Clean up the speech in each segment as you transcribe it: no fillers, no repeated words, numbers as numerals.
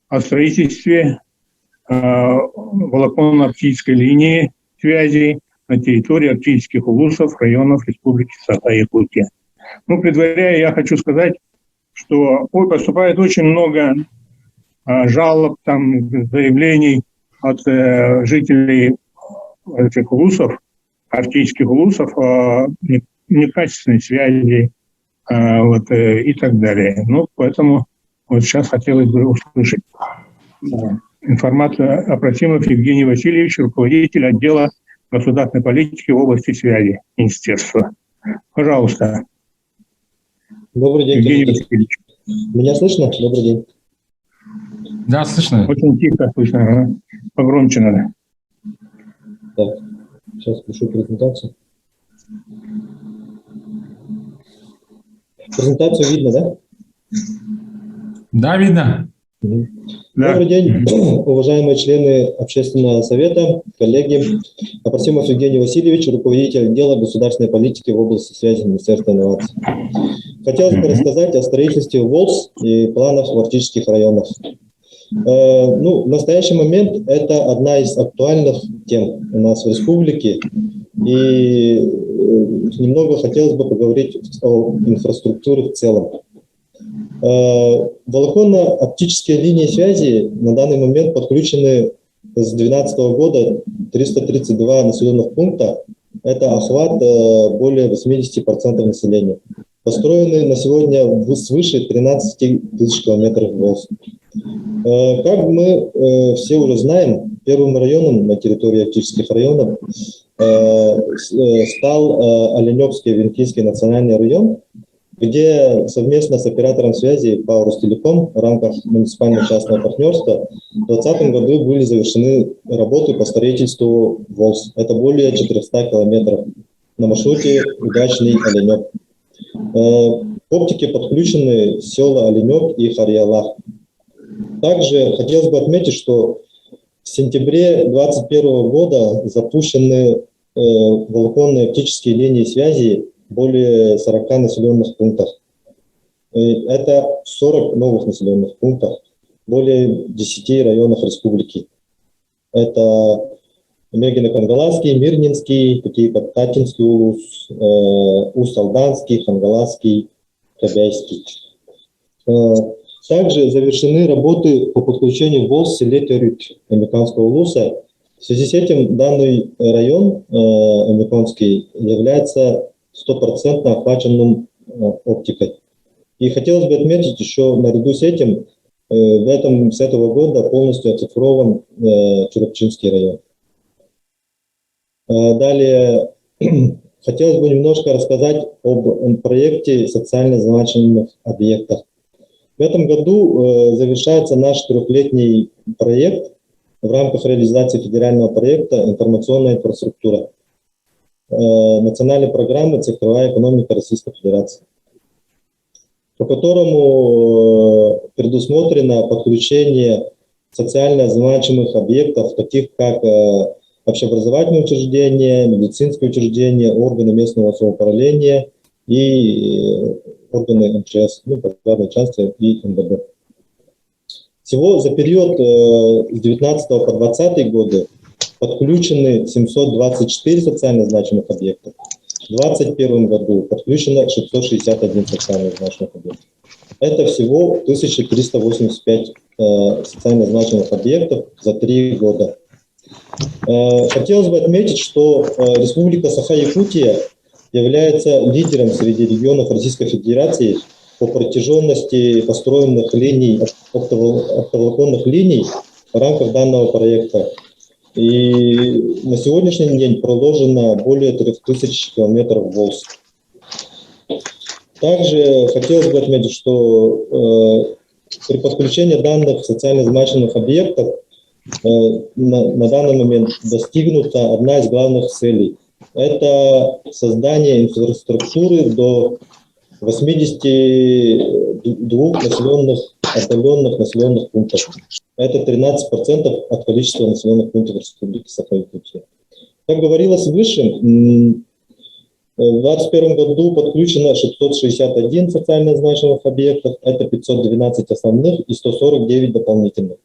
о строительстве волоконно-оптической линии связи на территории оптических улусов районов Республики Саха-Якутия. Ну, предваряя, я хочу сказать, что поступает очень много жалоб, заявлений от жителей этих улусов, арктических улусов, о некачественной связи и так далее. Ну, поэтому вот сейчас хотелось бы услышать информацию. Опросимов Евгений Васильевич, руководитель отдела государственной политики в области связи министерства. Пожалуйста. Добрый день, Евгений Васильевич. Меня слышно? Добрый день. Да, слышно. Очень тихо слышно. Ага. Погромче надо. Так, сейчас пишу презентацию. Презентацию видно, да? Да, видно. Угу. Да. Добрый день, уважаемые члены Общественного совета, коллеги. Опросимов Евгений Васильевич, руководитель отдела государственной политики в области связи Министерства инноваций. Хотелось бы рассказать о строительстве ВОЛС и планах в арктических районах. В настоящий момент это одна из актуальных тем у нас в республике. И немного хотелось бы поговорить о инфраструктуре в целом. Волоконно-оптические линии связи на данный момент подключены с 2012 года 332 населенных пункта. Это охват более 80% населения. Построены на сегодня свыше 13 тысяч километров ВОЛС. Как мы все уже знаем, первым районом на территории оптических районов стал Оленевский Венкийский национальный район, где совместно с оператором связи ПАО «Ростелеком» в рамках муниципально-частного партнерства в 2020 году были завершены работы по строительству ВОЛС. Это более 400 километров на маршруте Удачный Оленек. К оптике подключены села Оленек и Харьялах. Также хотелось бы отметить, что в сентябре 2021 года запущены волоконные оптические линии связи более 40 населенных пунктов. Это 40 новых населенных пунктов, более 10 районов республики. Это Мегино-Кангаласский, Мирнинский, такие как Татинский улус, Усть-Алданский, Хангаласский, Кобяйский. Также завершены работы по подключению ВОЛС в селе Терють Эмиканского улуса. В связи с этим данный район Эмиканский является 100% охваченным оптикой. И хотелось бы отметить еще наряду с этим, с этого года полностью оцифрован Черепчинский район. Далее хотелось бы немножко рассказать об проекте социально значимых объектов. В этом году завершается наш трехлетний проект в рамках реализации федерального проекта «Информационная инфраструктура» национальной программы «Цифровая экономика Российской Федерации», по которому предусмотрено подключение социально значимых объектов, таких как общеобразовательные учреждения, медицинские учреждения, органы местного самоуправления и органы МЧС, пожарной части и МВД. Всего за период с 19 по 20 годы подключены 724 социально значимых объекта. В 2021 году подключено 661 социально значимых объектов. Это всего 1385 социально значимых объектов за 3 года. Хотелось бы отметить, что Республика Саха-Якутия является лидером среди регионов Российской Федерации по протяженности построенных линий, оптоволоконных линий в рамках данного проекта. И на сегодняшний день проложено более 3000 километров ВОЛС. Также хотелось бы отметить, что при подключении данных социально значимых объектов на данный момент достигнута одна из главных целей. Это создание инфраструктуры до 82 отдаленных населенных пунктов. Это 13% от количества населенных пунктов Республики Саха-Якутия. Как говорилось выше, В 2021 году подключено 661 социально значимых объектов, это 512 основных и 149 дополнительных.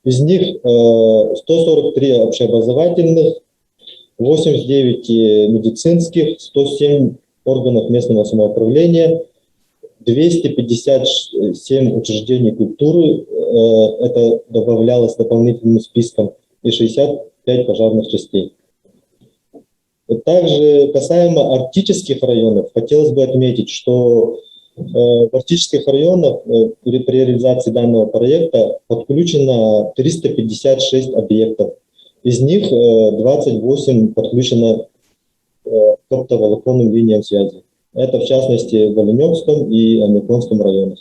Из них 143 общеобразовательных, 89 медицинских, 107 органов местного самоуправления, 257 учреждений культуры, это добавлялось дополнительным списком, и 65 пожарных частей. Также касаемо арктических районов, хотелось бы отметить, что в арктических районах при реализации данного проекта подключено 356 объектов. Из них 28 подключено к оптоволоконным линиям связи. Это в частности в Оленевском и Омиконском районах.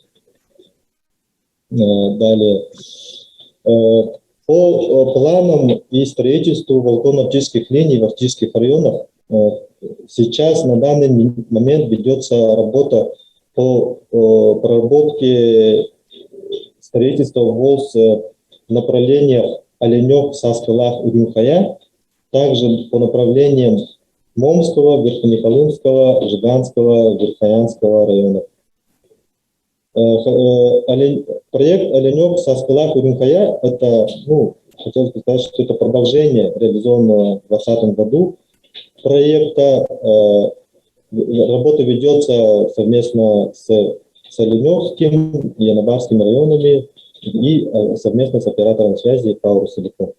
Далее. По планам и строительству волоконно-оптических линий в арктических районах сейчас на данный момент ведется работа по проработке строительства ВОЛС в направлениях Оленев, Саскалах, Урюмхая, также по направлениям Момского, Верхнеколымского, Жиганского, Верхоянского районов. Проект Оленев, Саскалах, Урюмхая – это, хотелось бы сказать, что это продолжение реализованного в 2020 году проекта. Работа ведется совместно с Оленевским и Янабарским районами и совместно с оператором связи ПАО «Ростелеком».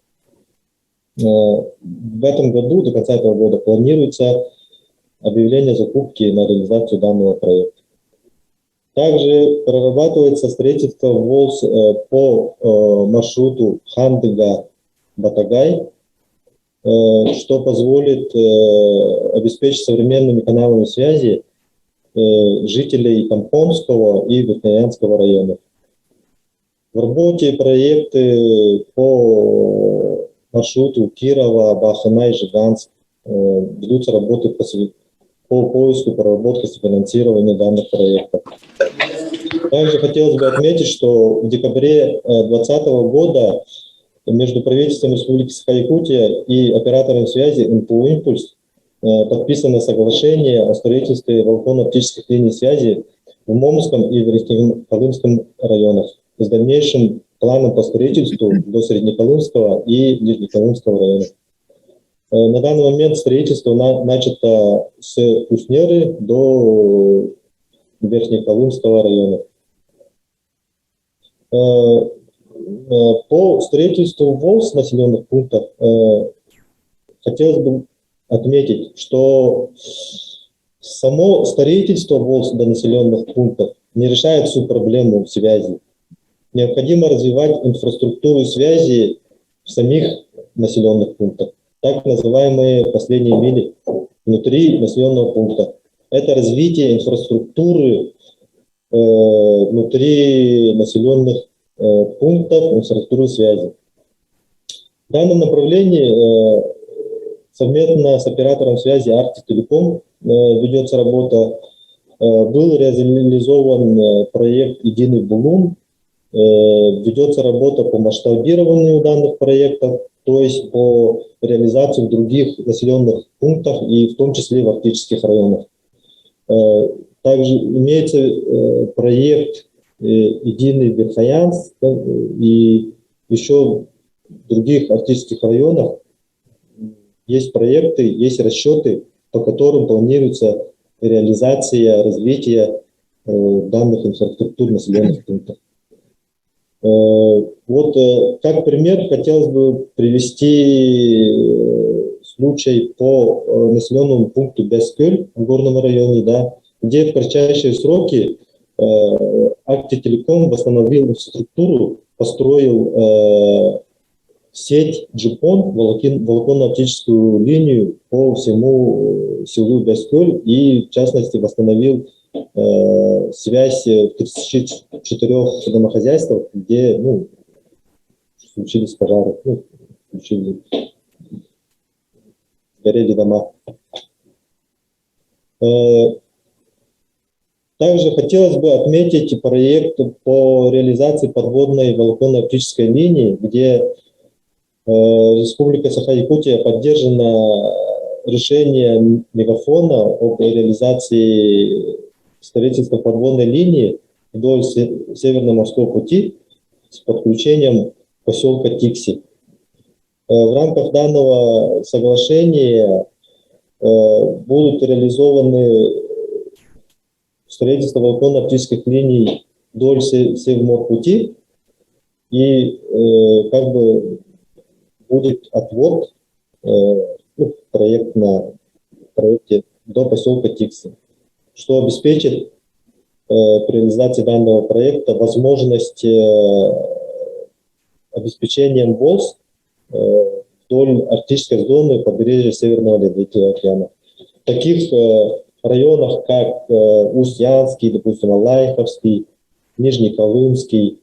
В этом году, до конца этого года, планируется объявление закупки на реализацию данного проекта. Также прорабатывается строительство ВОЛС по маршруту Хандыга-Батагай, что позволит обеспечить современными каналами связи жителей Тампомского и Верхоянского районов. В работе проекты по маршруту Кирова, Баханай, Жиганск. Ведутся работы по поиску, проработке, софинансированию данных проектов. Также хотелось бы отметить, что в декабре 2020 года между правительством Республики Саха-Якутия и оператором связи НПУ «Импульс» подписано соглашение о строительстве волоконно-оптических линий связи в Момском и Верхнеколымском районах с дальнейшим планом по строительству до Среднеколымского и Нижнеколымского районов. На данный момент строительство начато с Куснеры до Верхнеколымского района. По строительству ВОЛС населенных пунктов хотелось бы отметить, что само строительство ВОЛС до населенных пунктов не решает всю проблему связи. Необходимо развивать инфраструктуру связи в самих населенных пунктах, так называемые последние мили внутри населенного пункта. Это развитие инфраструктуры внутри населенных пунктов, инфраструктуры связи. В данном направлении совместно с оператором связи Арктик-Телеком ведется работа. Был реализован проект «Единый Булун». Ведется работа по масштабированию данных проектов, то есть по реализации в других населенных пунктах и в том числе в арктических районах. Также имеется проект «Единый Верхоянск» и еще в других арктических районах есть проекты, есть расчеты, по которым планируется реализация, развитие данных инфраструктур населенных пунктов. Вот как пример хотелось бы привести случай по населенному пункту Бескölь в горном районе, да, где в кратчайшие сроки Арктик-Телеком восстановил инфраструктуру, построил сеть GPON, волоконно-оптическую линию по всему селу Бескölь и, в частности, восстановил связь в 34 домохозяйствах, где случились пожары, горели дома. Также хотелось бы отметить проект по реализации подводной волоконно-оптической линии, где Республика Саха-Якутия поддержана решение Мегафона об реализации строительства подводной линии вдоль Северного морского пути с подключением поселка Тикси. В рамках данного соглашения будут реализованы строительство волоконно-оптических линий вдоль Северного пути, и как бы будет отвод проекте до поселка Тикси, что обеспечит при реализации данного проекта возможность обеспечением ВОЛС вдоль арктической зоны побережья Северного Ледовитого океана. В таких районах, как Устьянский, допустим, Алайховский, Нижнеколымский,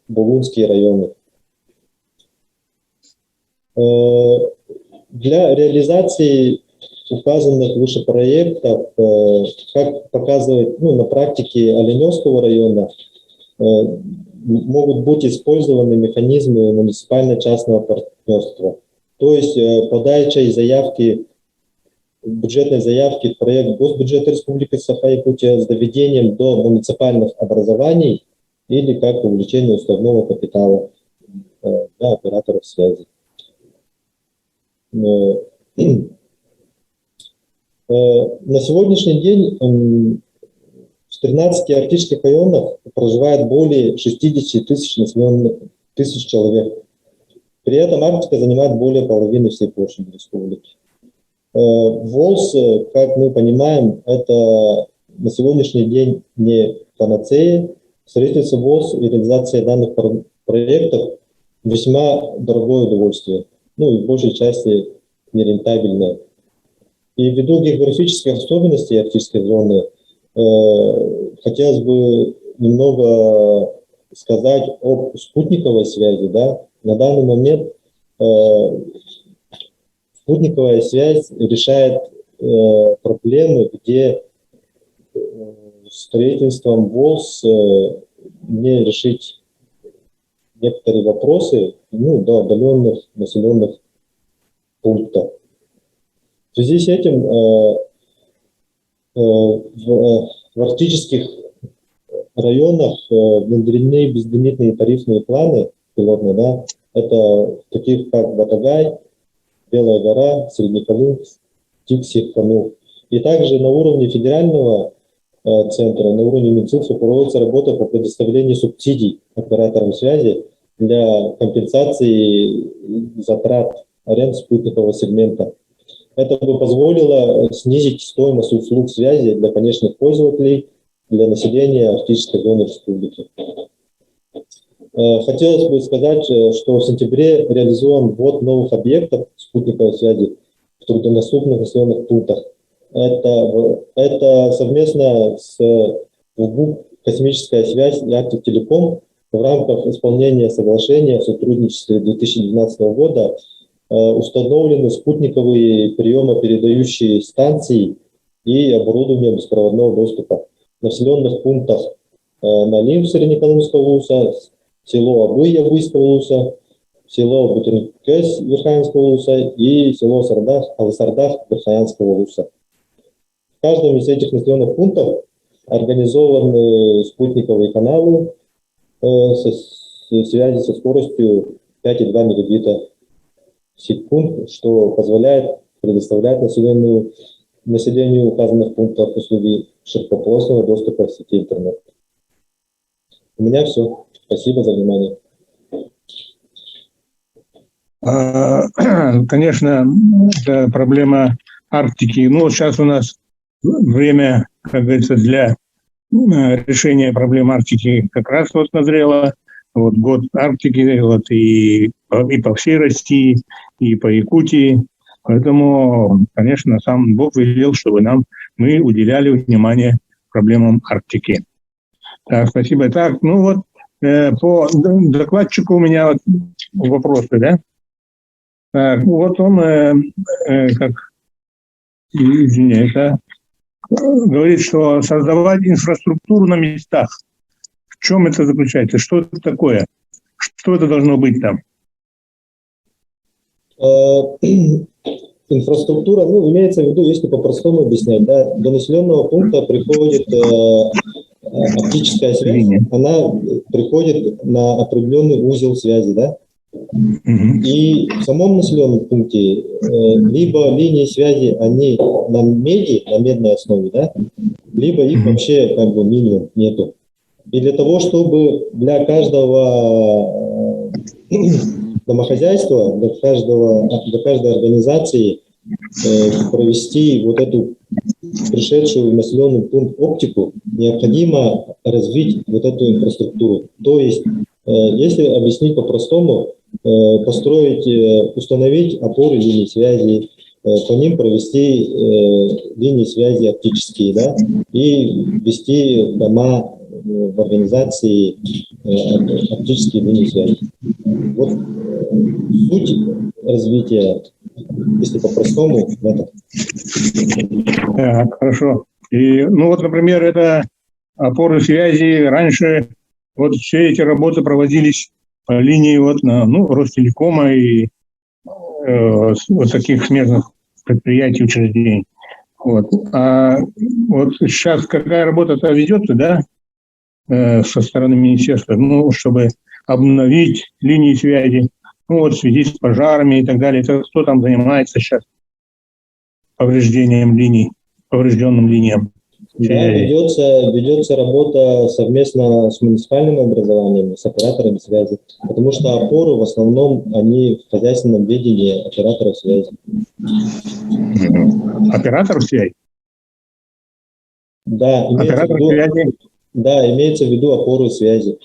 Булунские районы. Для реализации указанных выше проектов, как показывает на практике Оленевского района, могут быть использованы механизмы муниципально-частного партнерства. То есть подача заявки, бюджетной заявки в проект госбюджета Республики Саха-Якутия с доведением до муниципальных образований или как увеличение уставного капитала для операторов связи. На сегодняшний день в 13 арктических районах проживает более 60 тысяч человек. При этом Арктика занимает более половины всей площади республики. ВОЛС, как мы понимаем, это на сегодняшний день не панацея. Строительство ВОЛС и реализация данных проектов весьма дорогое удовольствие, и в большей части нерентабельное. И ввиду географических особенностей арктической зоны хотелось бы немного сказать об спутниковой связи. Да? На данный момент спутниковая связь решает проблемы, где строительством ВОЛС не решить некоторые вопросы до отдаленных населенных пунктов. В связи с этим в арктических районах внедрены безлимитные тарифные планы пилотные, да, это таких как Батагай, Белая гора, Среднеколымск, Тикси, Кану. И также на уровне федерального центра, на уровне Минцифры проводится работа по предоставлению субсидий операторам связи для компенсации затрат аренд спутникового сегмента. Это бы позволило снизить стоимость услуг связи для конечных пользователей, для населения арктической зоны республики. Хотелось бы сказать, что в сентябре реализован ввод новых объектов спутниковой связи в труднодоступных населенных пунктах. Это совместно с УГУП «Космическая связь» и Арктик-Телеком в рамках исполнения соглашения о сотрудничестве 2012 года установлены спутниковые приемо-передающие станции и оборудование беспроводного доступа в населенных пунктах Налим Среднеколымского улуса, село Абы Ябыйского улуса, село Бутыркес Верхаянского улуса и село Алсардах Верхаянского улуса. В каждом из этих населенных пунктов организованы спутниковые каналы связи со скоростью 5,2 мегабита в секунд, что позволяет предоставлять населению указанных пунктов услуги широкополосного доступа в сети интернет. У меня все. Спасибо за внимание. Конечно, это проблема Арктики. Сейчас у нас время, как говорится, для решения проблем Арктики как раз назрело. Год Арктики, и по всей России, и по Якутии. Поэтому, конечно, сам Бог велел, чтобы мы уделяли внимание проблемам Арктики. Так, спасибо. Так, по докладчику у меня вопросы, да? Так, он, говорит, что создавать инфраструктуру на местах. В чем это заключается? Что это такое? Что это должно быть там? Инфраструктура, ну, имеется в виду, если по-простому объяснять, да, до населенного пункта приходит оптическая связь, она приходит на определенный узел связи, да, и в самом населенном пункте либо линии связи, они на меди, на медной основе, да, либо их вообще как бы минимум нету. И для того, чтобы для каждого домохозяйства, для каждой организации провести вот эту пришедшую в населенный пункт оптику, необходимо развить вот эту инфраструктуру. То есть, если объяснить по-простому, установить опоры линий связи, по ним провести линии связи оптические, да, и ввести дома в организации оптические линии связи. Вот суть развития, если по-простому, в этом. Так, хорошо. И, ну вот, например, это опоры связи. Раньше вот все эти работы проводились по линии вот Ростелекома и вот таких смежных предприятий, учреждений. Вот. А вот сейчас какая работа-то ведется, да, со стороны министерства, ну, чтобы обновить линии связи, ну, вот в связи с пожарами и так далее. Это кто там занимается сейчас повреждением линий, поврежденным линиям? Да, ведется работа совместно с муниципальным образованием, с операторами связи, потому что опоры в основном они в хозяйственном ведении операторов связи. Операторов связи? Да, имеется в виду опоры связи.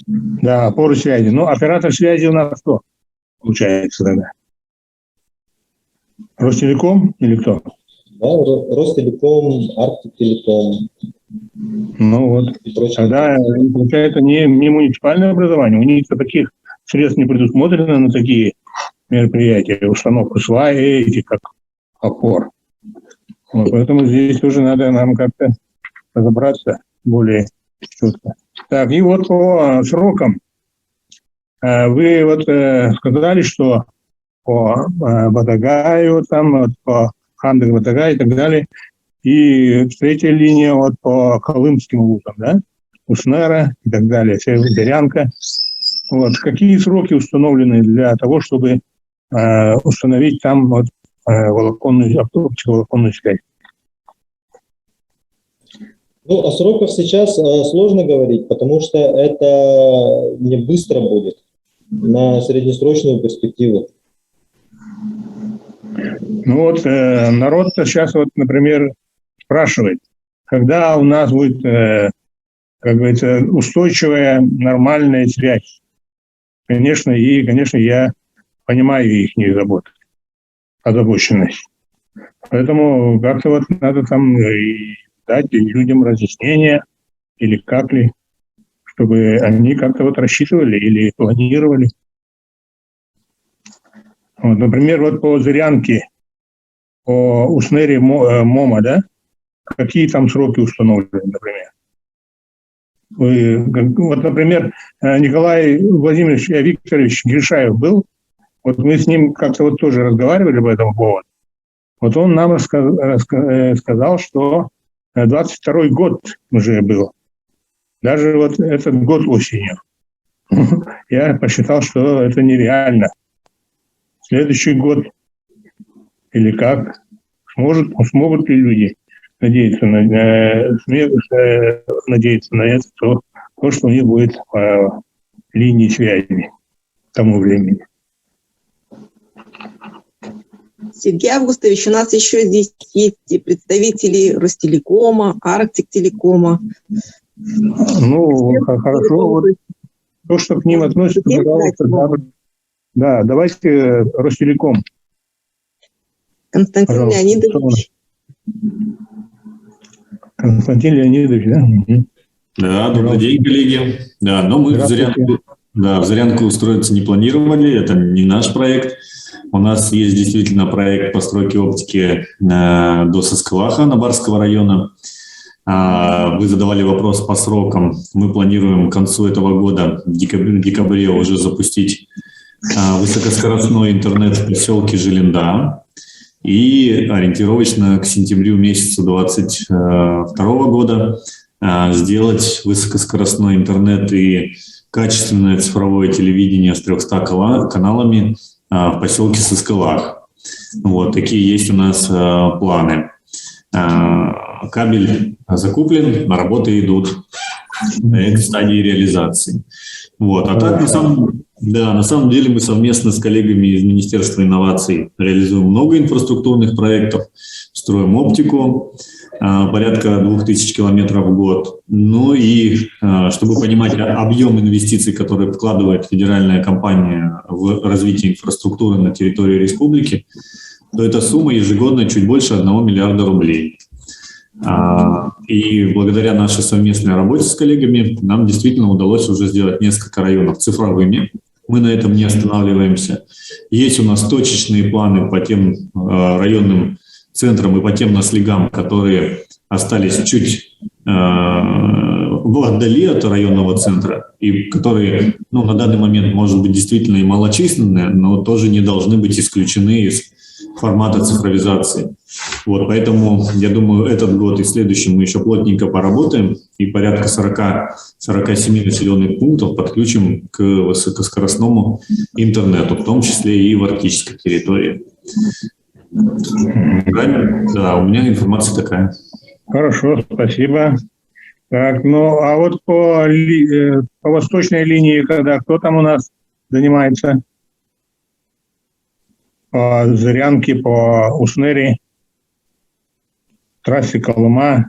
Да, опоры связи. Ну, оператор связи у нас кто получается тогда? Ростелеком или кто? Да, Ростелеком, Арктиктелеком. Ну вот, тогда, получается, не муниципальное образование, у них таких средств не предусмотрено на такие мероприятия, установку сваи, этих как опор. Вот, поэтому здесь тоже надо нам как-то разобраться более четко. Так, и вот по срокам. Вы вот сказали, что по Батагаю, там, вот, по Хандык-Батагай и так далее, и третья линия вот по Колымским вузам, да, Уснера и так далее, Северянка. Вот. Какие сроки установлены для того, чтобы установить там вот оптиковолоконную связь? Ну, о сроках сейчас сложно говорить, потому что это не быстро будет на среднесрочную перспективу. Ну вот народ сейчас, вот, например, спрашивает, когда у нас будет, как говорится, устойчивая, нормальная связь. Конечно, я понимаю их заботу, озабоченность. Поэтому как-то вот надо там и дать людям разъяснения, или как ли, чтобы они как-то вот рассчитывали или планировали. Вот, например, вот по Зырянке, по Уснере МОМА, да, какие там сроки установлены, например? Вот, например, Николай Владимирович Викторович Гришаев был, вот мы с ним как-то вот тоже разговаривали по этому поводу. Вот он нам сказал, что 22-й год уже был, даже вот этот год осенью. Я посчитал, что это нереально. Следующий год или как? Смогут ли люди надеяться на это, то, что у них будет по линии связи к тому времени. Сергей Августович, у нас еще здесь есть представители Ростелекома, Арктиктелекома. Ну, хорошо. Вот, то, что к ним относится, пожалуйста, да, давайте Ростелеком. Константин Леонидович. Константин Леонидович, да? Да, добрый день, коллеги. Да, но мы в Зырянку устроиться не планировали, это не наш проект. У нас есть действительно проект постройки оптики до Соскалаха, Набарского района. Вы задавали вопрос по срокам. Мы планируем к концу этого года, в декабре уже запустить высокоскоростной интернет в поселке Желенда. И ориентировочно к сентябрю месяцу 2022 года сделать высокоскоростной интернет и качественное цифровое телевидение с 300 каналами в поселке Сыскалах. Вот такие есть у нас планы. Кабель закуплен, работы идут на этой стадии реализации. Вот. А так, на самом деле мы совместно с коллегами из Министерства инноваций реализуем много инфраструктурных проектов, строим оптику, порядка 2000 километров в год. Ну и чтобы понимать объем инвестиций, которые вкладывает федеральная компания в развитие инфраструктуры на территории республики, то эта сумма ежегодно чуть больше 1 миллиарда рублей. И благодаря нашей совместной работе с коллегами нам действительно удалось уже сделать несколько районов цифровыми. Мы на этом не останавливаемся. Есть у нас точечные планы по тем районным центрам и по тем наслегам, которые остались чуть вдали от районного центра, и которые на данный момент, может быть, действительно и малочисленные, но тоже не должны быть исключены из формата цифровизации. Вот, поэтому, я думаю, этот год и следующий мы еще плотненько поработаем и порядка 40-47 населенных пунктов подключим к высокоскоростному интернету, в том числе и в арктической территории. Правильно? Да, у меня информация такая. Хорошо, спасибо. Так, а вот по восточной линии, кто там у нас занимается? По Зырянке, по Уснери, трассе Колыма.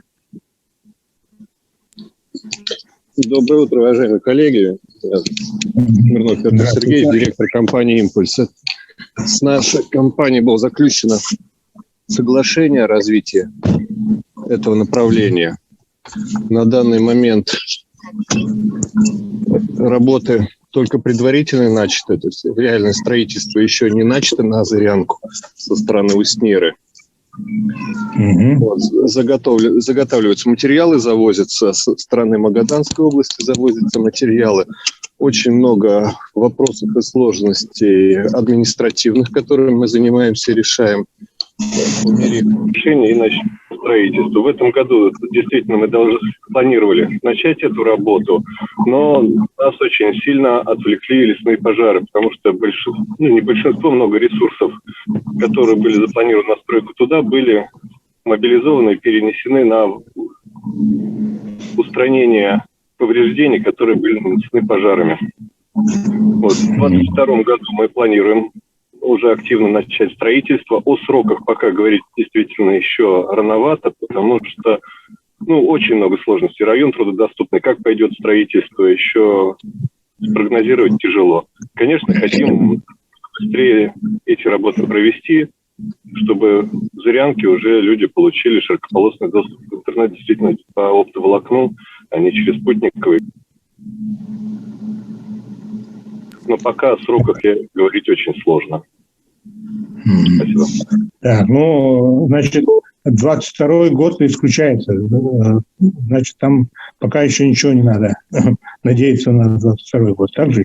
Доброе утро, уважаемые коллеги. Смирнов Петр Сергеевич, директор компании «Импульс». С нашей компанией было заключено соглашение о развитии этого направления. На данный момент работы только предварительно начаты, то есть реальное строительство еще не начато на Зырянку со стороны Уснеры. Вот, заготавливаются материалы, завозятся со стороны Магаданской области, завозятся материалы. Очень много вопросов и сложностей административных, которыми мы занимаемся и решаем. По мере решения и начать строительство. В этом году действительно мы планировали начать эту работу, но нас очень сильно отвлекли лесные пожары, потому что много ресурсов, которые были запланированы на стройку туда, были мобилизованы и перенесены на устранение повреждений, которые были нанесены пожарами. Вот. В 2022 году мы планируем уже активно начать строительство. О сроках пока говорить действительно еще рановато, потому что очень много сложностей. Район трудодоступный. Как пойдет строительство, еще спрогнозировать тяжело. Конечно, хотим быстрее эти работы провести, чтобы в Зырянке уже люди получили широкополосный доступ к интернету действительно по оптоволокну, а не через спутниковый. Но пока о сроках говорить очень сложно. Спасибо. Так, значит, 22-й год исключается. Значит, там пока еще ничего не надо. Надеяться на 22-й год. Так же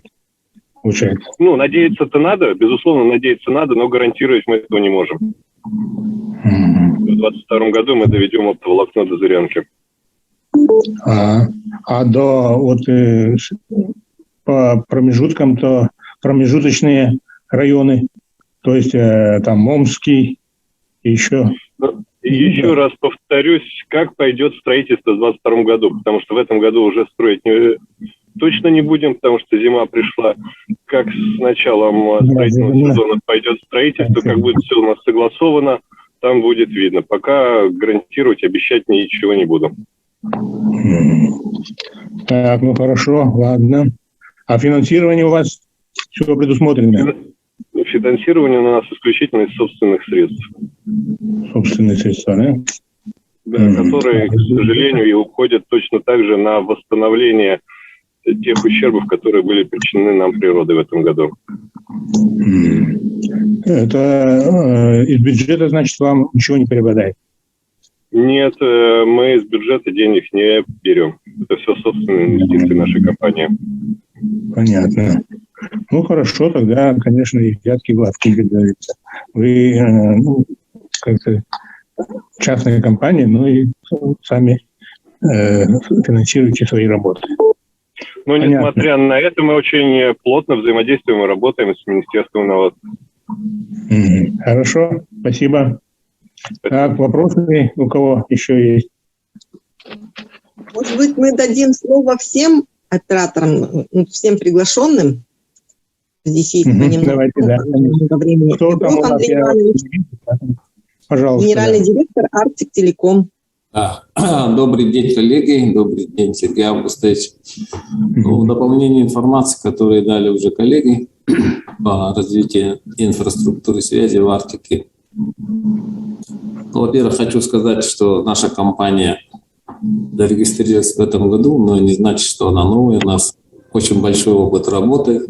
получается? Надеяться-то надо. Безусловно, надеяться надо, но гарантировать мы этого не можем. В 2022 году мы доведем оптоволокно до Зырянки. По промежуткам, то промежуточные районы, то есть там Омский, еще. Еще раз повторюсь, как пойдет строительство в 2022 году, потому что в этом году уже строить точно не будем, потому что зима пришла. Как с началом строительного сезона пойдет строительство, как будет все у нас согласовано, там будет видно. Пока гарантировать, обещать ничего не буду. Так, хорошо, ладно. А финансирование у вас все предусмотрено? Финансирование у нас исключительно из собственных средств. Собственные средства, да? Да, которые, к сожалению, и уходят точно так же на восстановление тех ущербов, которые были причинены нам природой в этом году. Это из бюджета, значит, вам ничего не перепадает? Нет, мы из бюджета денег не берем. Это все собственные инвестиции нашей компании. Понятно. Ну, хорошо, тогда, конечно, и взятки гладкие, как говорится. Вы, как-то частная компания, ну и сами финансируете свои работы. Но Понятно. несмотря на это, мы очень плотно взаимодействуем и работаем с Министерством инноваций. Хорошо, спасибо. Так, вопросы у кого еще есть? Может быть, мы дадим слово всем операторам, всем приглашенным? Здесь есть понемногу, Давайте, да. много времени. Кто там у нас? Андрей Иванович, Пожалуйста. генеральный директор Arctic Telecom. Да. Добрый день, коллеги. Добрый день, Сергей Августович. В дополнение информации, которую дали уже коллеги по развитию инфраструктуры связи в Арктике. Во-первых, хочу сказать, что наша компания зарегистрировалась в этом году, но не значит, что она новая. У нас очень большой опыт работы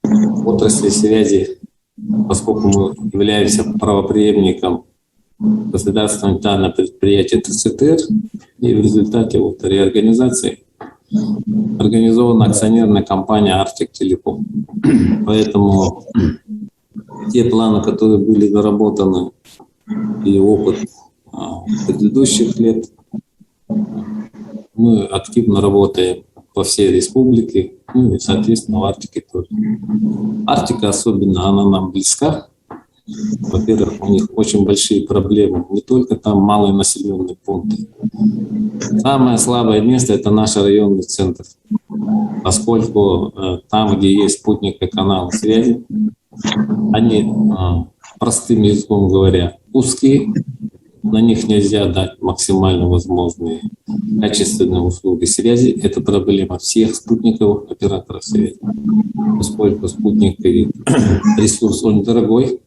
в отрасли связи, поскольку мы являемся правопреемником государственного унитарного предприятия ТЦТР, и в результате реорганизации организована акционерная компания Arctic Telecom. Поэтому те планы, которые были заработаны, и опыт предыдущих лет, мы активно работаем по всей республике, ну и, соответственно, в Арктике тоже. Арктика особенно, она нам близка. Во-первых, у них очень большие проблемы, не только там малые населенные пункты. Самое слабое место – это наш районный центр, поскольку там, где есть спутниковые каналы связи, они, простым языком говоря, узкие, на них нельзя дать максимально возможные качественные услуги связи. Это проблема всех спутниковых операторов связи, поскольку спутниковый ресурс, он дорогой.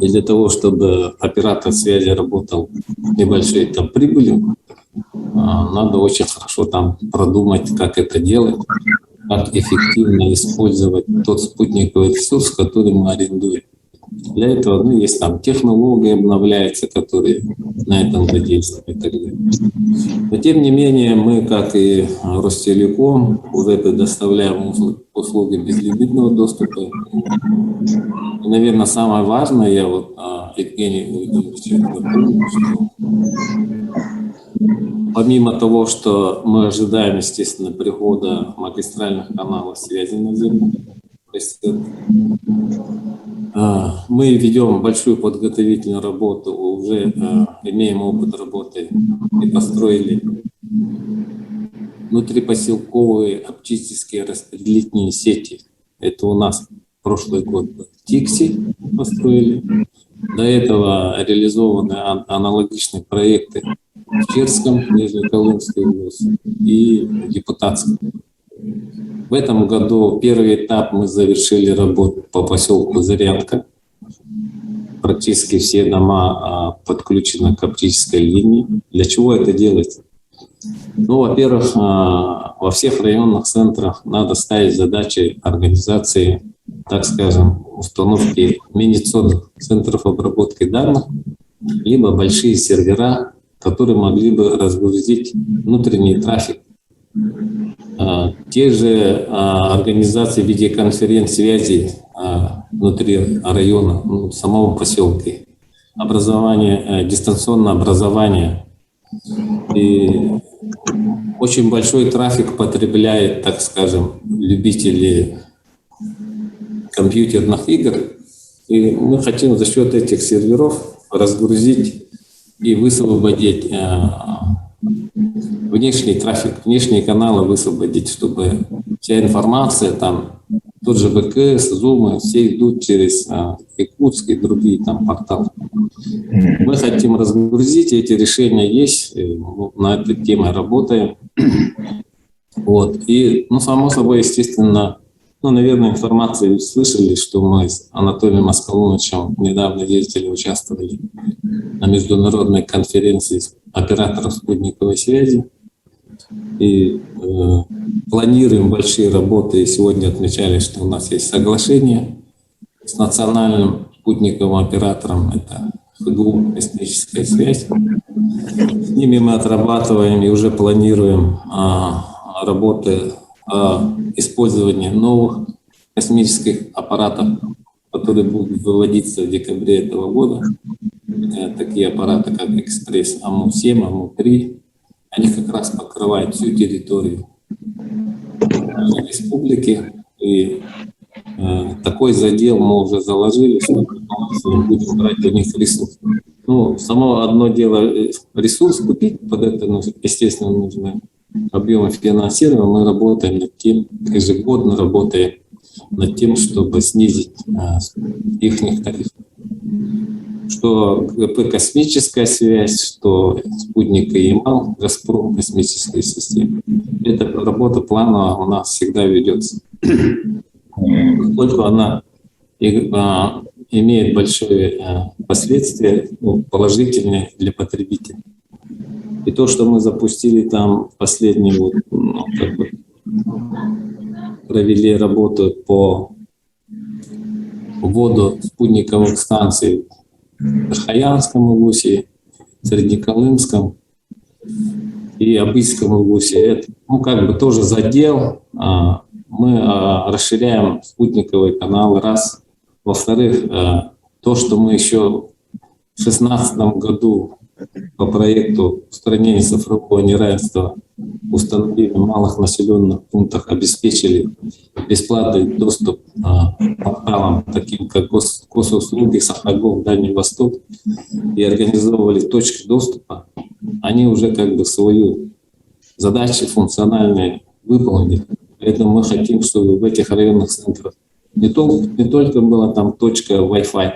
И для того, чтобы оператор связи работал небольшой там прибылью, надо очень хорошо там продумать, как это делать, как эффективно использовать тот спутниковый ресурс, который мы арендуем. Для этого есть там технологии обновляются, которые на этом задействованы и так далее. Но тем не менее, мы, как и Ростелеком, уже предоставляем услуги безлимитного доступа. И, наверное, самое важное, я Евгений Владимирович напомню, что помимо того, что мы ожидаем, естественно, прихода магистральных каналов связи на Землю, мы ведем большую подготовительную работу, уже имеем опыт работы и построили внутрипоселковые оптические распределительные сети. Это у нас прошлый год в Тикси построили. До этого реализованы аналогичные проекты в Черском, Нижнеколымской области и Депутатском. В этом году первый этап мы завершили работу по поселку Зарядка. Практически все дома подключены к оптической линии. Для чего это делать? Ну, во-первых, во всех районных центрах надо ставить задачи организации, так скажем, установки мини-центров, центров обработки данных, либо большие сервера, которые могли бы разгрузить внутренний трафик. Те же организации видеоконференц-связи внутри района, самого поселка, образование, дистанционное образование. И очень большой трафик потребляет, так скажем, любители компьютерных игр. И мы хотим за счет этих серверов разгрузить и высвободить внешний трафик, внешние каналы высвободить, чтобы вся информация, там, тот же ВКС, Zoom, все идут через Якутск и другие там порталы. Мы хотим разгрузить, эти решения есть, на этой теме работаем. И, само собой, естественно, наверное, информацию вы слышали, что мы с Анатолием Москаловичем недавно ездили, участвовали на международной конференции операторов спутниковой связи. И планируем большие работы. И сегодня отмечали, что у нас есть соглашение с национальным спутниковым оператором. Это ФГУ, космическая связь. С ними мы отрабатываем и уже планируем работы о использовании новых космических аппаратов, которые будут выводиться в декабре этого года. Такие аппараты, как «Экспресс», АМУ-7, АМУ-3, они как раз покрывают всю территорию республики. И такой задел мы уже заложили, что мы будем брать для них ресурс. Ну, само одно дело ресурс купить, под это, естественно, нужны объемы финансирования. Мы работаем над тем, ежегодно работаем над тем, чтобы снизить их тарифы. Что ГП «Космическая связь», что спутник ИМАЛ, «Газпром», космическая система. Эта работа плановая у нас всегда ведется. Поскольку она имеет большие последствия, положительные для потребителя. И то, что мы запустили там последнюю, провели работу по вводу спутниковых станций в Верхоянском УГУСе, Среднеколымском и Обыдском УГУСе. Это тоже задел. Мы расширяем спутниковые каналы, раз. Во-вторых, то, что мы еще в 2016 году по проекту устранения цифрового неравенства установили в малых населенных пунктах, обеспечили бесплатный доступ к порталам, таким как госуслуги, Сахагов, Дальний Восток, и организовывали точки доступа. Они уже свою задачу функциональные выполнили. Поэтому мы хотим, чтобы в этих районных центрах не только была там точка Wi-Fi,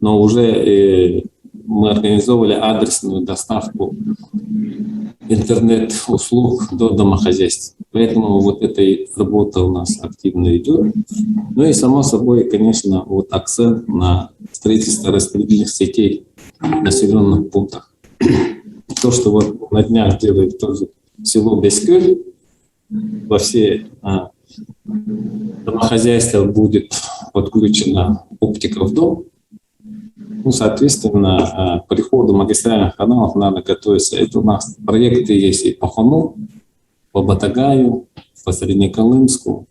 но уже мы организовывали адресную доставку интернет-услуг до домохозяйств. Поэтому вот эта работа у нас активно идет. Ну и само собой, конечно, акцент на строительство распределительных сетей в населенных пунктах. То, что на днях делает тоже село Бескёль, во все домохозяйства будет подключена оптика в дом. Соответственно, по приходу магистральных каналов надо готовиться. Это у нас проекты есть и по Хону, по Батагаю, по Среднеколымску.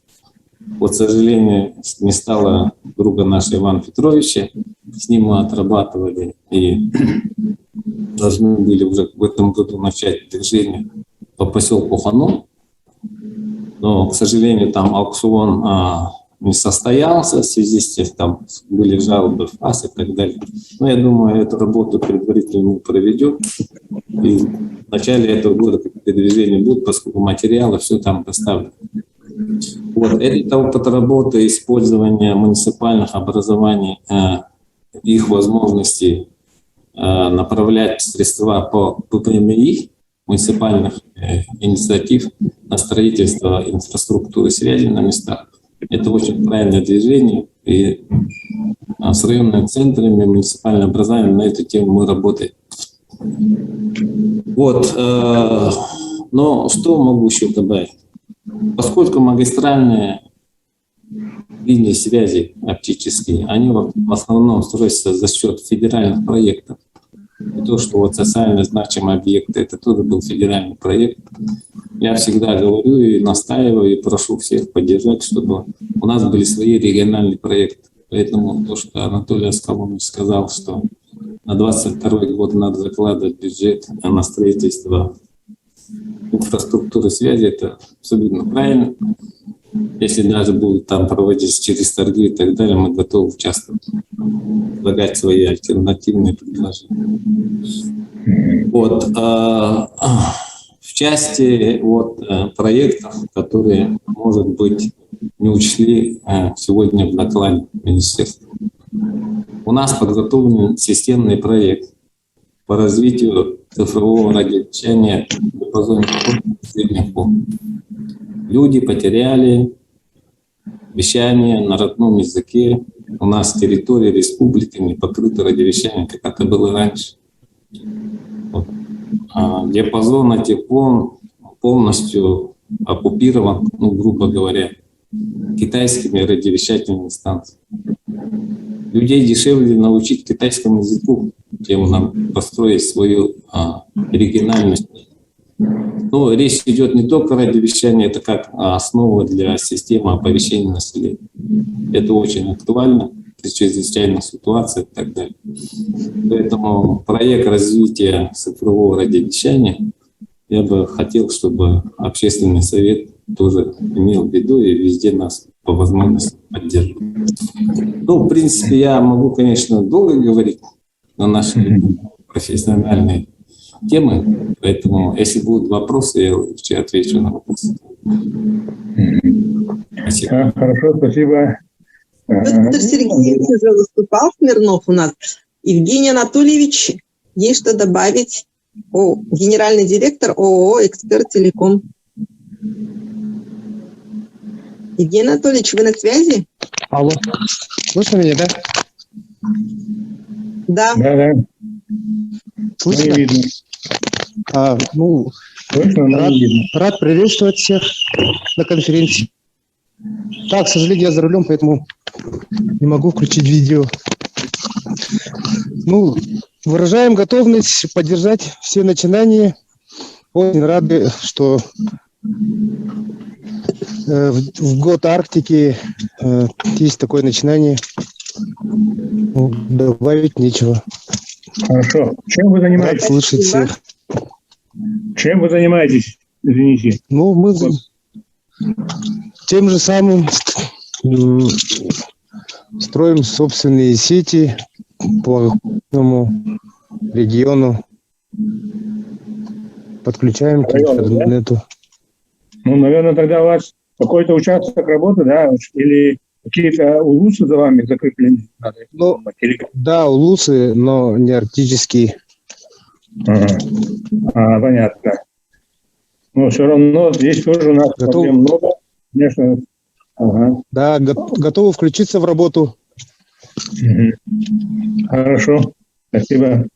К сожалению, не стало друга нашего Ивана Петровича. С ним мы отрабатывали и должны были уже в этом году начать движение по поселку Хону. Но, к сожалению, там аукцион не состоялся, в связи с тем, там были жалобы в ФАС и так далее. Но я думаю, эту работу предварительно мы проведем. И в начале этого года какие-то движения будут, поскольку материалы все там доставлены. Это опыт работы, использования муниципальных образований, их возможности направлять средства по ППМИ, муниципальных инициатив на строительство инфраструктуры связи на местах. Это очень правильное движение, и с районными центрами, муниципальным образованием на эту тему мы работаем. Но что могу еще добавить? Поскольку магистральные линии связи оптические, они в основном строятся за счет федеральных проектов. И то, что социально значимые объекты, это тоже был федеральный проект. Я всегда говорю и настаиваю, и прошу всех поддержать, чтобы у нас были свои региональные проекты. Поэтому то, что Анатолий Аскалонович сказал, что на 2022 год надо закладывать бюджет на строительство инфраструктуры связи, это абсолютно правильно. Если даже будут там проводиться через торги и так далее, мы готовы участвовать, предлагать свои альтернативные предложения. В части проектов, которые, может быть, не учли сегодня в докладе министерства. У нас подготовлен системный проект по развитию цифрового радиовещания в диапазоне средних волн. Люди потеряли вещание на родном языке. У нас территория республики не покрыта радиовещанием, как это было раньше. Диапазон этих волн полностью оккупирован, грубо говоря, китайскими радиовещательными станциями. Людей дешевле научить китайскому языку, чем нам построить свою оригинальность Но речь идет не только о радиовещании, это как основа для системы оповещения населения. Это очень актуально при чрезвычайных ситуациях и так далее. Поэтому проект развития цифрового радиовещания я бы хотел, чтобы общественный совет тоже имел в виду и везде нас по возможности поддерживал. Ну, в принципе, я могу, конечно, долго говорить на наши профессиональные темы, поэтому, если будут вопросы, я лучше отвечу на вопросы. Спасибо. Хорошо, спасибо. Петр Сергеевич уже выступал, Смирнов у нас. Евгений Анатольевич, есть что добавить? Генеральный директор ООО «Эксперт Телеком». Евгений Анатольевич, вы на связи? Алло. Слышно меня, да? Да. Да. Слышно? Не видно. Слышно, но не видно. Рад приветствовать всех на конференции. Так, к сожалению, я за рулем, поэтому не могу включить видео. Выражаем готовность поддержать все начинания. Очень рады, что в год Арктики есть такое начинание. Добавить нечего. Хорошо. Чем вы занимаетесь? Рад слышать всех. Чем вы занимаетесь? Извините. Мы тем же самым строим собственные сети по одному региону, подключаем к интернету. Наверное, тогда у вас какой-то участок работы, да? Или какие-то улусы за вами закреплены? Да, улусы, но не арктические. Понятно. Но все равно здесь тоже у нас проблем много. Конечно. Да, готовы включиться в работу. Хорошо. Спасибо.